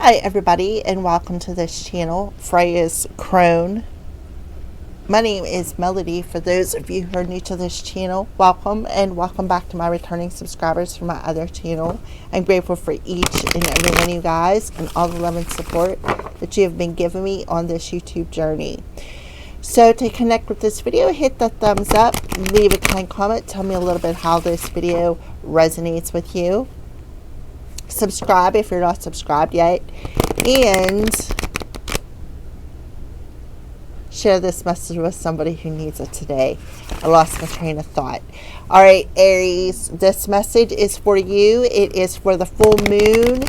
Hi everybody and welcome to this channel, Freya's Crone. My name is Melody. For those of you who are new to this channel, welcome, and welcome back to my returning subscribers from my other channel. I'm grateful for each and every one of you guys and all the love and support that you have been giving me on this YouTube journey. So to connect with this video, hit the thumbs up, leave a kind comment, tell me a little bit how this video resonates with you. Subscribe if you're not subscribed yet, and share this message with somebody who needs it today. I lost my train of thought. All right, Aries, this message is for you. It is for the full moon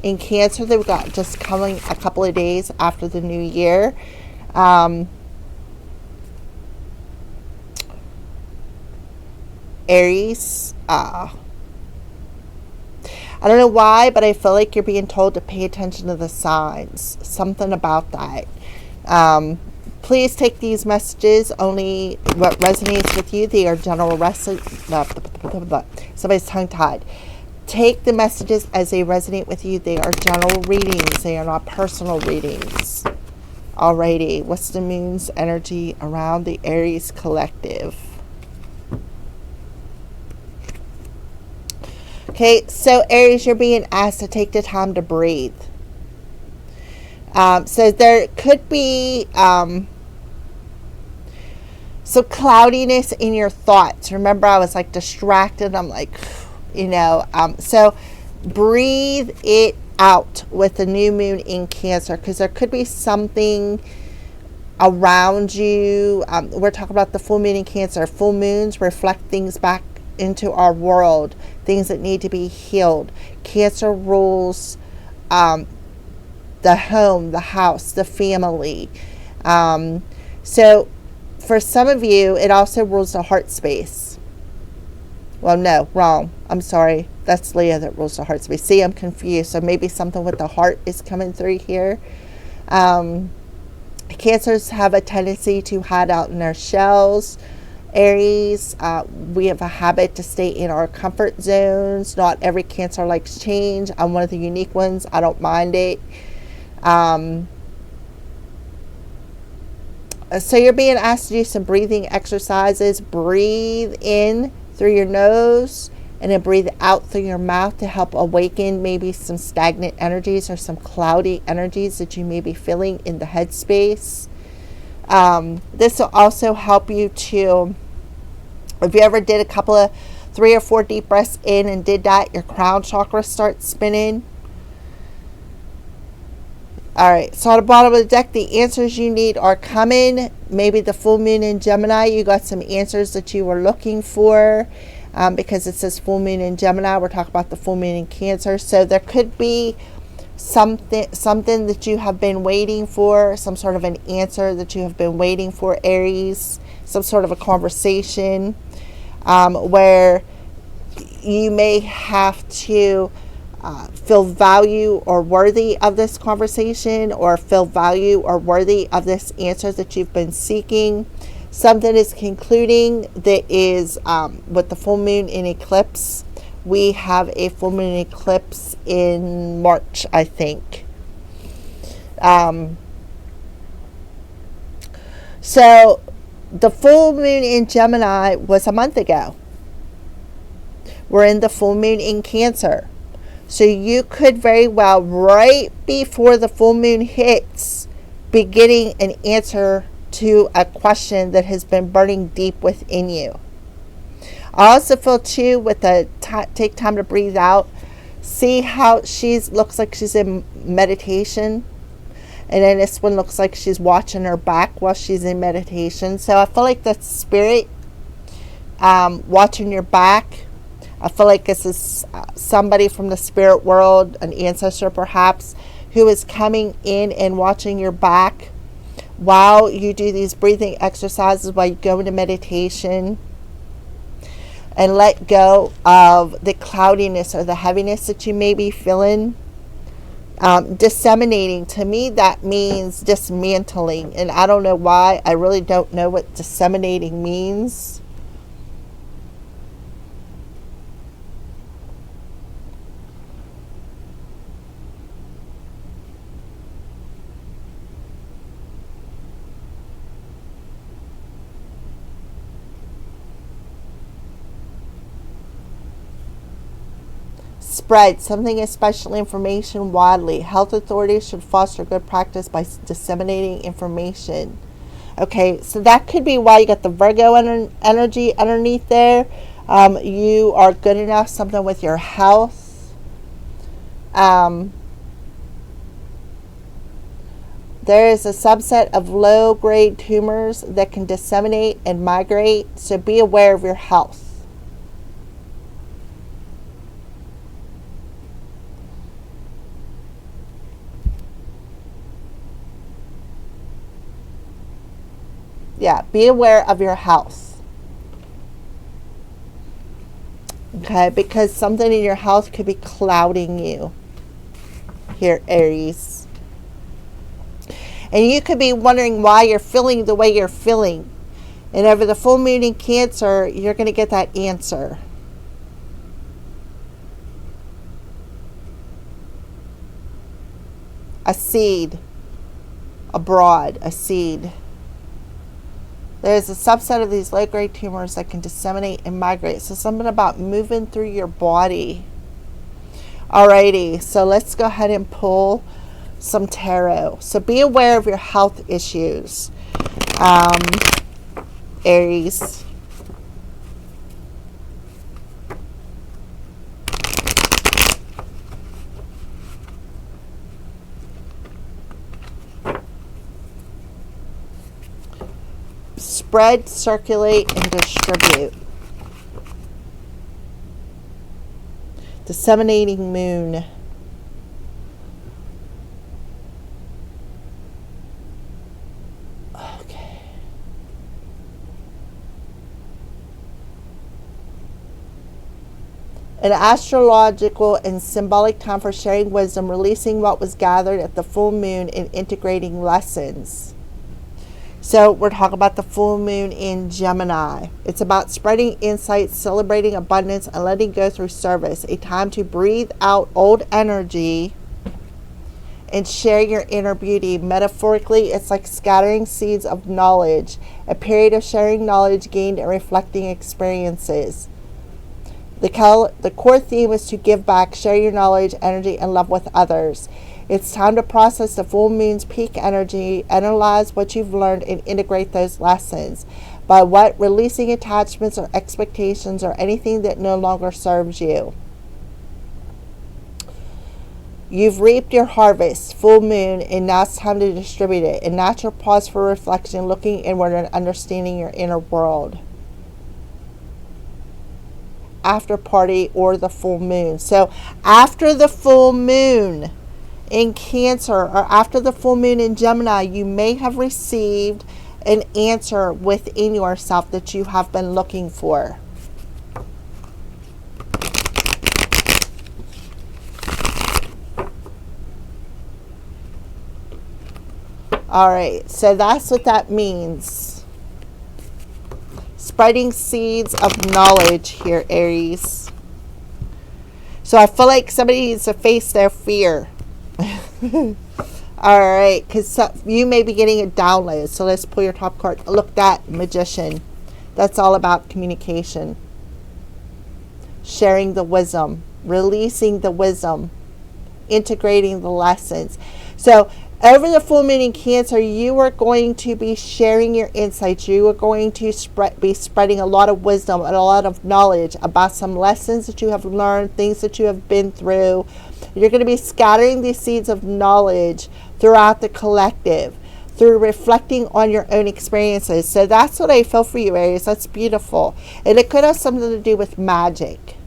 in Cancer that we got just coming a couple of days after the new year. Aries, I don't know why, but I feel like you're being told to pay attention to the signs. Something about that. Please take these messages only what resonates with you. They are general somebody's tongue-tied. Take the messages as they resonate with you. They are general readings. They are not personal readings. Alrighty, what's the moon's energy around the Aries collective? Okay, so Aries, you're being asked to take the time to breathe. So there could be some cloudiness in your thoughts. Remember, I was like distracted. I'm like, so breathe it out with the new moon in Cancer, because there could be something around you. We're talking about the full moon in Cancer. Full moons reflect things back into our world, things that need to be healed. Cancer rules the home, the house, the family. So for some of you, it also rules the heart space. Well, no, wrong. I'm sorry. That's Leah that rules the heart space. See, I'm confused. So maybe something with the heart is coming through here. Cancers have a tendency to hide out in their shells. Aries, we have a habit to stay in our comfort zones. Not every Cancer likes change. I'm one of the unique ones. I don't mind it. So you're being asked to do some breathing exercises. Breathe in through your nose and then breathe out through your mouth to help awaken maybe some stagnant energies or some cloudy energies that you may be feeling in the headspace. This will also help you to, if you ever did a couple of 3 or 4 deep breaths in and did that, your crown chakra starts spinning. All right, so at the bottom of the deck, the answers you need are coming. Maybe the full moon in Gemini, you got some answers that you were looking for, because it says full moon in Gemini. We're talking about the full moon in Cancer. So there could be something that you have been waiting for, some sort of an answer that you have been waiting for, Aries, some sort of a conversation where you may have to feel value or worthy of this conversation, or feel value or worthy of this answer that you've been seeking. Something is concluding that is with the full moon in eclipse. We have a full moon eclipse in March, I think. So the full moon in Gemini was a month ago. We're in the full moon in Cancer. So you could very well, right before the full moon hits, be getting an answer to a question that has been burning deep within you. I also feel too, with the take time to breathe out, see how looks like she's in meditation, and then this one looks like she's watching her back while she's in meditation. So I feel like that's spirit watching your back. I feel like this is somebody from the spirit world, an ancestor perhaps, who is coming in and watching your back while you do these breathing exercises, while you go into meditation, and let go of the cloudiness or the heaviness that you may be feeling. Disseminating, to me, that means dismantling. And I don't know why. I really don't know what disseminating means. Spread something, especially information, widely. Health authorities should foster good practice by disseminating information. Okay, so that could be why you got the Virgo energy underneath there. You are good enough, something with your health. There is a subset of low-grade tumors that can disseminate and migrate, so be aware of your health. Yeah, be aware of your health. Okay, because something in your health could be clouding you here, Aries. And you could be wondering why you're feeling the way you're feeling. And over the full moon in Cancer, you're going to get that answer. A seed. Abroad. A seed. There's a subset of these low-grade tumors that can disseminate and migrate. So something about moving through your body. Alrighty, so let's go ahead and pull some tarot. So be aware of your health issues, Aries. Spread, circulate, and distribute. Disseminating moon. Okay. An astrological and symbolic time for sharing wisdom, releasing what was gathered at the full moon, and integrating lessons. So we're talking about the full moon in Gemini. It's about spreading insights, celebrating abundance, and letting go through service. A time to breathe out old energy and share your inner beauty. Metaphorically, it's like scattering seeds of knowledge. A period of sharing knowledge gained and reflecting experiences. The core theme is to give back, share your knowledge, energy, and love with others. It's time to process the full moon's peak energy, analyze what you've learned, and integrate those lessons. By what? Releasing attachments or expectations or anything that no longer serves you. You've reaped your harvest, full moon, and now it's time to distribute it. A natural pause for reflection, looking inward and understanding your inner world. After party or the full moon. So after the full moon in Cancer or after the full moon in Gemini, you may have received an answer within yourself that you have been looking for. All right, so that's what that means. Spreading seeds of knowledge here, Aries. So I feel like somebody needs to face their fear. All right, because you may be getting a download. So let's pull your top card. Look, that Magician. That's all about communication. Sharing the wisdom. Releasing the wisdom. Integrating the lessons. So over the full moon in Cancer, you are going to be sharing your insights. You are going to be spreading a lot of wisdom and a lot of knowledge about some lessons that you have learned, things that you have been through. You're going to be scattering these seeds of knowledge throughout the collective, through reflecting on your own experiences. So that's what I feel for you, Aries. That's beautiful. And it could have something to do with magic.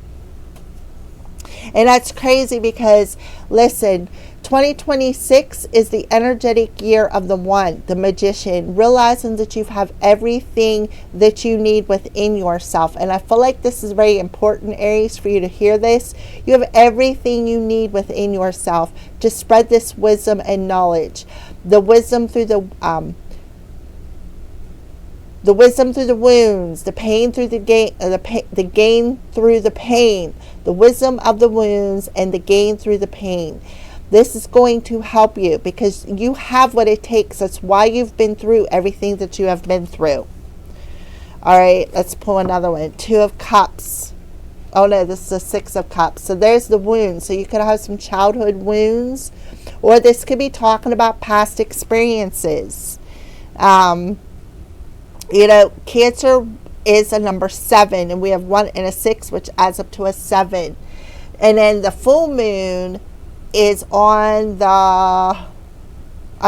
And that's crazy because, listen, 2026 is the energetic year of the one, the Magician, realizing that you have everything that you need within yourself. And I feel like this is very important, Aries, for you to hear this. You have everything you need within yourself to spread this wisdom and knowledge. The wisdom through the wisdom through the wounds, the pain through the gain, the gain through the pain, the wisdom of the wounds and the gain through the pain. This is going to help you because you have what it takes. That's why you've been through everything that you have been through. All right, let's pull another one. Two of Cups. Oh no, this is the Six of Cups. So there's the wound. So you could have some childhood wounds, or this could be talking about past experiences. Cancer is a number 7, and we have 1 and a 6, which adds up to a 7. And then the full moon is on the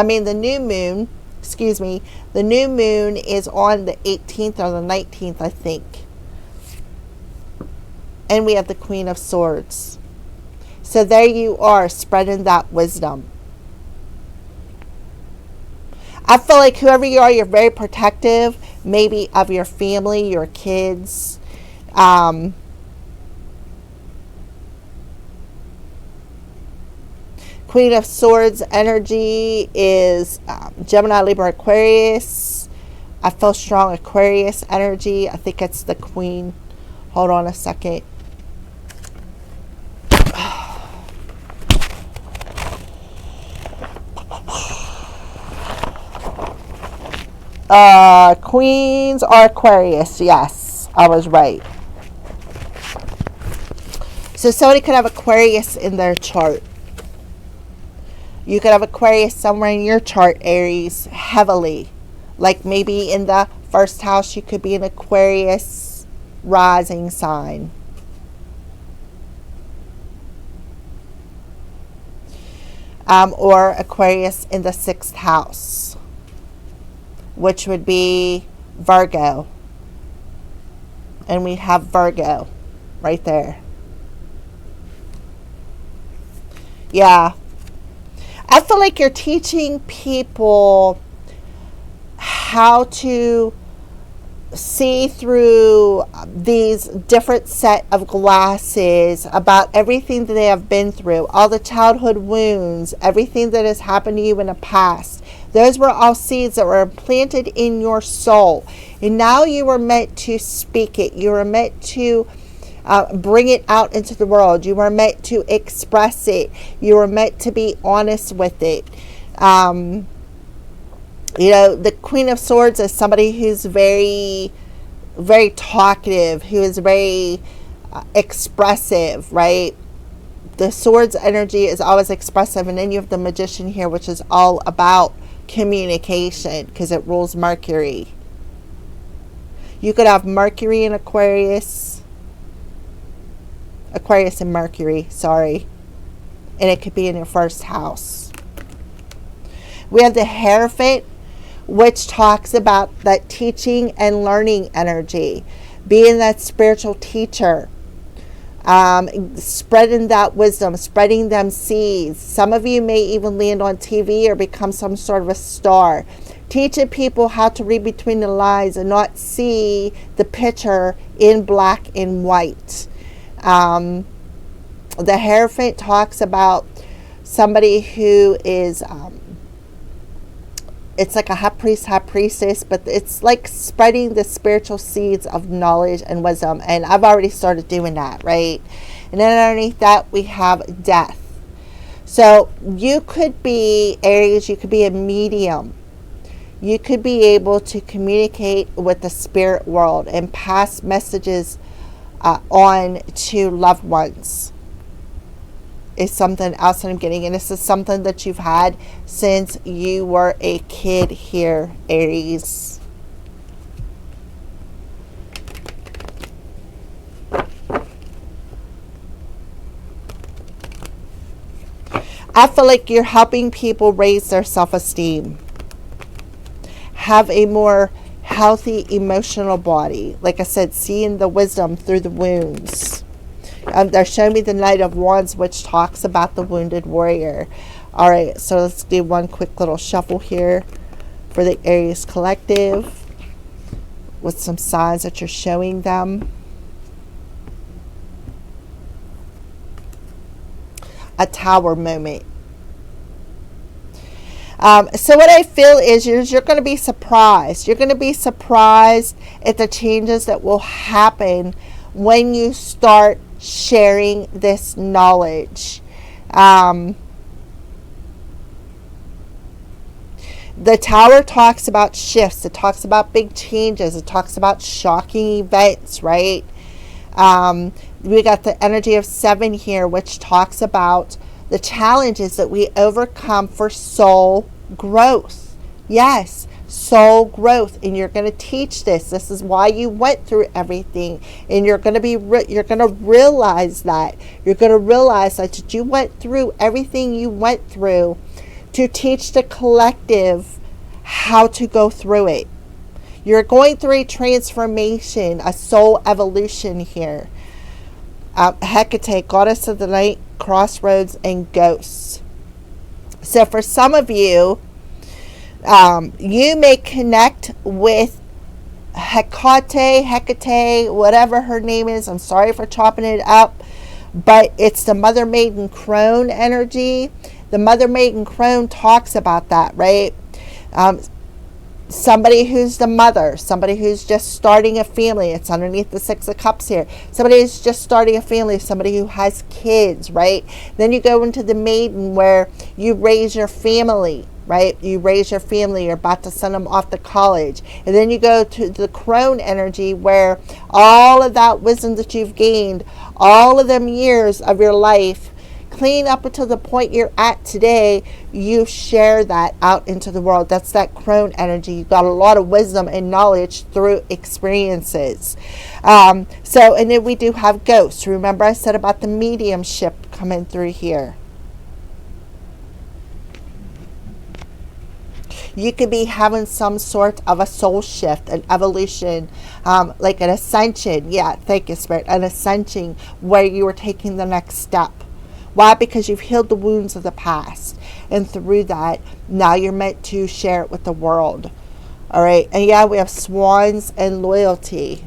new moon, the new moon is on the 18th or the 19th, I think. And we have the Queen of Swords. So there you are, spreading that wisdom. I feel like whoever you are, you're very protective, maybe of your family, your kids. Queen of Swords energy is Gemini, Libra, Aquarius. I feel strong Aquarius energy. I think it's the Queen. Hold on a second. Queens are Aquarius. Yes, I was right. So somebody could have Aquarius in their chart. You could have Aquarius somewhere in your chart, Aries, heavily. Like maybe in the first house, you could be an Aquarius rising sign. Or Aquarius in the 6th house, which would be Virgo. And we have Virgo right there. Yeah. I feel like you're teaching people how to see through these different set of glasses about everything that they have been through, all the childhood wounds, everything that has happened to you in the past. Those were all seeds that were planted in your soul. And now you were meant to speak it. You were meant to bring it out into the world. You were meant to express it. You were meant to be honest with it. The Queen of Swords is somebody who's very, very talkative, who is very expressive, right? The Swords energy is always expressive. And then you have the Magician here, which is all about communication because it rules Mercury. You could have Mercury in Aquarius and Mercury, sorry. And it could be in your first house. We have the Hierophant, which talks about that teaching and learning energy, being that spiritual teacher, spreading that wisdom, spreading them seeds. Some of you may even land on TV or become some sort of a star, teaching people how to read between the lines and not see the picture in black and white. The Hierophant talks about somebody who is it's like a high priest, high priestess, but it's like spreading the spiritual seeds of knowledge and wisdom. And I've already started doing that, right? And then underneath that, we have death. So you could be, Aries, you could be a medium. You could be able to communicate with the spirit world and pass messages on to loved ones. Is something else that I'm getting, and this is something that you've had since you were a kid here, Aries. I feel like you're helping people raise their self-esteem, have a more healthy emotional body. Like I said, seeing the wisdom through the wounds. They're showing me the Knight of Wands, which talks about the wounded warrior. All right, so let's do one quick little shuffle here for the Aries collective with some signs that you're showing them. A Tower moment. So what I feel is you're going to be surprised. You're going to be surprised at the changes that will happen when you start sharing this knowledge. The Tower talks about shifts. It talks about big changes. It talks about shocking events, right? We got the energy of 7 here, which talks about the challenges that we overcome for soul growth. Yes, soul growth. And you're going to teach this. This is why you went through everything. And you're going to you're going to realize that. You're going to realize that you went through everything you went through to teach the collective how to go through it. You're going through a transformation, a soul evolution here. Hecate, goddess of the night, crossroads, and ghosts. So for some of you, you may connect with Hecate, whatever her name is. I'm sorry for chopping it up, but it's the Mother Maiden Crone energy. The Mother Maiden Crone talks about that, right? Somebody who's the mother, somebody who's just starting a family. It's underneath the 6 of Cups here. Somebody who's just starting a family, somebody who has kids, right? Then you go into the Maiden where you raise your family, right? You raise your family, you're about to send them off to college. And then you go to the Crone energy where all of that wisdom that you've gained, all of them years of your life, clean up until the point you're at today, you share that out into the world. That's that crone energy. You got a lot of wisdom and knowledge through experiences. And then we do have ghosts. Remember I said about the mediumship coming through here. You could be having some sort of a soul shift, an evolution, like an ascension. Yeah, thank you, Spirit. An ascension where you are taking the next step. Why? Because you've healed the wounds of the past. And through that, now you're meant to share it with the world. All right. And yeah, we have swans and loyalty.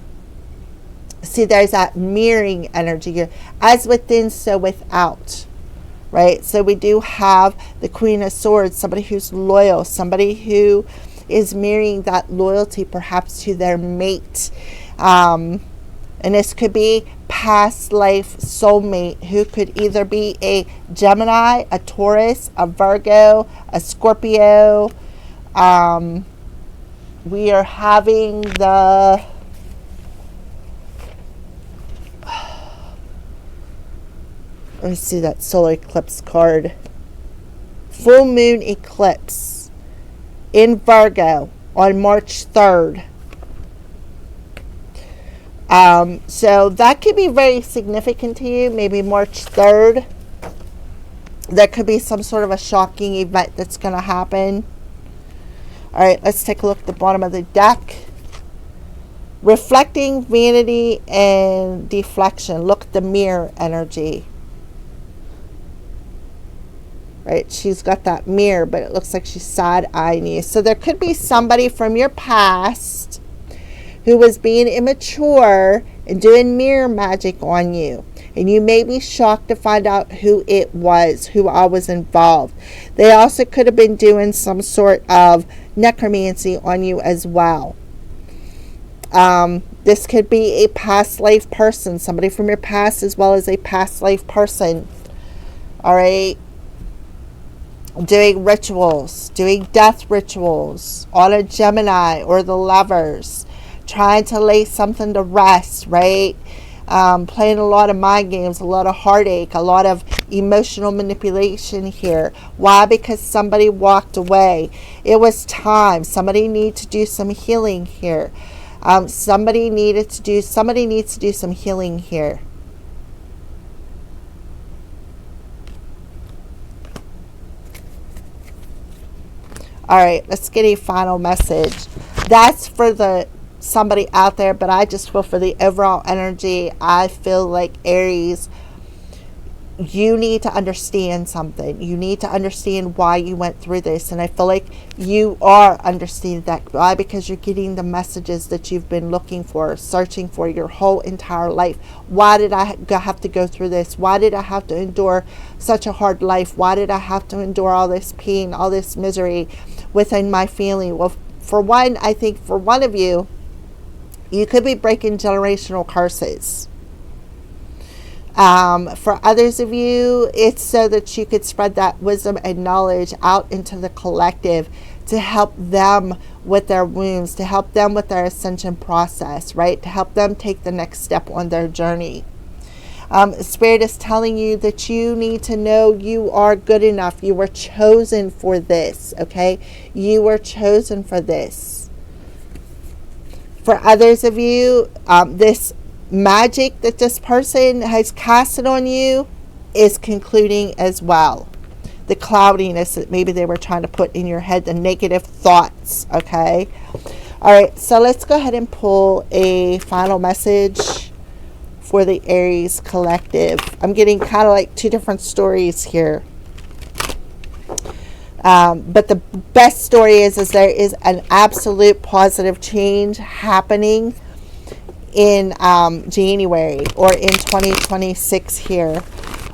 See, there's that mirroring energy. As within, so without. Right? So we do have the Queen of Swords, somebody who's loyal, somebody who is mirroring that loyalty perhaps to their mate. And this could be past life soulmate who could either be a Gemini, a Taurus, a Virgo, a Scorpio. We are having the... Let's see that solar eclipse card. Full moon eclipse in Virgo on March 3rd. So that could be very significant to you. Maybe March 3rd. There could be some sort of a shocking event that's going to happen. All right, let's take a look at the bottom of the deck. Reflecting, vanity, and deflection. Look at the mirror energy. Right, she's got that mirror, but it looks like she's side-eyeing you. So there could be somebody from your past who was being immature and doing mirror magic on you. And you may be shocked to find out who it was, who all was involved. They also could have been doing some sort of necromancy on you as well. This could be a past life person, somebody from your past as well as a past life person. All right. Doing rituals, doing death rituals on a Gemini or the Lovers. Trying to lay something to rest, right? Playing a lot of mind games, a lot of heartache, a lot of emotional manipulation here. Why? Because somebody walked away. It was time. Somebody needs to do some healing here. Somebody needs to do some healing here. All right, let's get a final message. That's for the somebody out there, but I just feel for the overall energy. I feel like Aries, you need to understand something. You need to understand why you went through this. And I feel like you are understanding that. Why? Because you're getting the messages that you've been looking for, searching for your whole entire life. Why did I have to go through this? Why did I have to endure such a hard life? Why did I have to endure all this pain, all this misery within my family? Well, for one, I think for one of you, you could be breaking generational curses. For others of you, it's so that you could spread that wisdom and knowledge out into the collective to help them with their wounds, to help them with their ascension process, right? To help them take the next step on their journey. Spirit is telling you that you need to know you are good enough. You were chosen for this, okay? You were chosen for this. For others of you, this magic that this person has casted on you is concluding as well. The cloudiness that maybe they were trying to put in your head, the negative thoughts, okay? All right, so let's go ahead and pull a final message for the Aries collective. I'm getting kind of like two different stories here. But the best story is there is an absolute positive change happening in January or in 2026 here,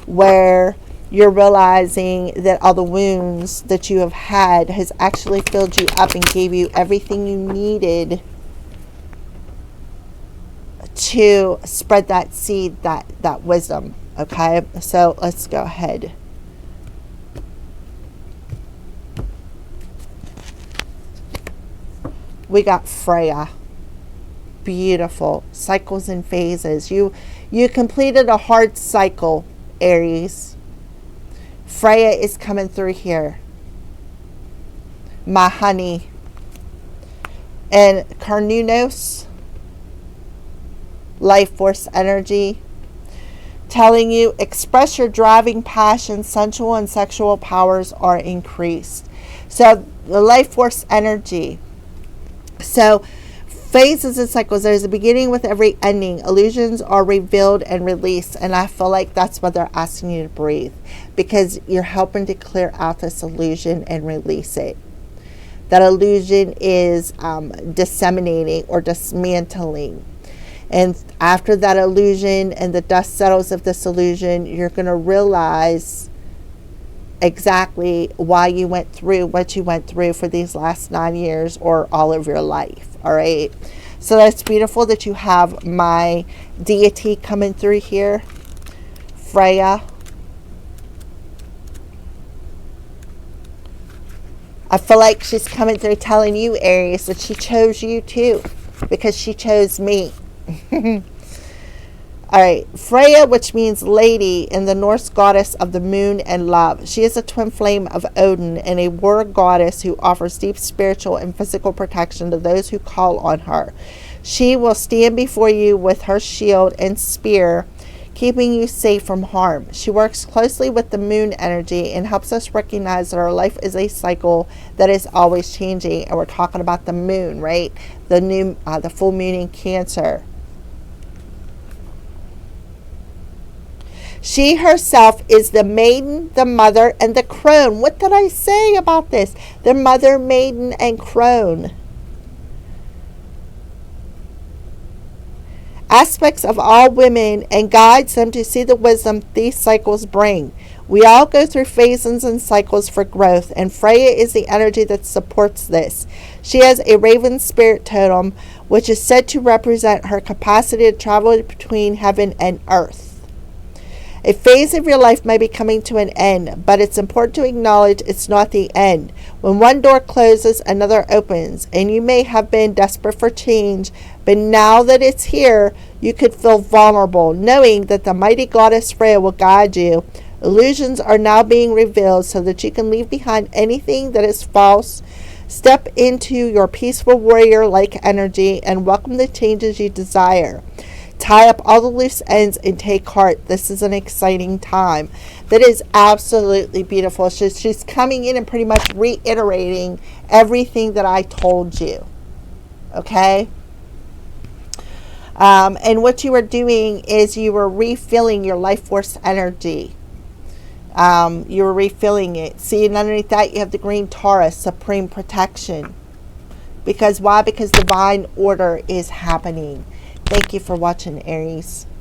where you're realizing that all the wounds that you have had has actually filled you up and gave you everything you needed to spread that seed, that wisdom. Okay, so let's go ahead. We got Freya. Beautiful. Cycles and phases. You completed a hard cycle, Aries. Freya is coming through here. My honey. And Carnunos, life force energy, telling you express your driving passion, sensual and sexual powers are increased. So the life force energy. So phases and cycles, there's a beginning with every ending. Illusions are revealed and released, and I feel like that's what they're asking you to breathe, because you're helping to clear out this illusion and release it. That illusion is disseminating or dismantling, and after that illusion and the dust settles of this illusion, you're going to realize exactly why you went through what you went through for these last 9 years or all of your life. All right, so that's beautiful that you have my deity coming through here, Freya. I feel like she's coming through telling you, Aries, that she chose you too, because she chose me. All right, Freya, which means lady, in the Norse goddess of the moon and love. She is a twin flame of Odin and a war goddess who offers deep spiritual and physical protection to those who call on her. She will stand before you with her shield and spear, keeping you safe from harm. She works closely with the moon energy and helps us recognize that our life is a cycle that is always changing. And we're talking about the moon, right? The full moon in Cancer. She herself is the maiden, the mother, and the crone. What did I say about this? The mother, maiden, and crone. Aspects of all women and guides them to see the wisdom these cycles bring. We all go through phases and cycles for growth, and Freya is the energy that supports this. She has a raven spirit totem, which is said to represent her capacity to travel between heaven and earth. A phase of your life may be coming to an end, but it's important to acknowledge it's not the end. When one door closes, another opens, and you may have been desperate for change, but now that it's here, you could feel vulnerable, knowing that the mighty goddess Freya will guide you. Illusions are now being revealed so that you can leave behind anything that is false. Step into your peaceful warrior-like energy and welcome the changes you desire. Tie up all the loose ends and take heart. This is an exciting time. That is absolutely beautiful. She's coming in and pretty much reiterating everything that I told you. Okay? And what you were doing is you were refilling your life force energy. You were refilling it. See, and underneath that you have the green Taurus, supreme protection. Because why? Because divine order is happening. Thank you for watching, Aries.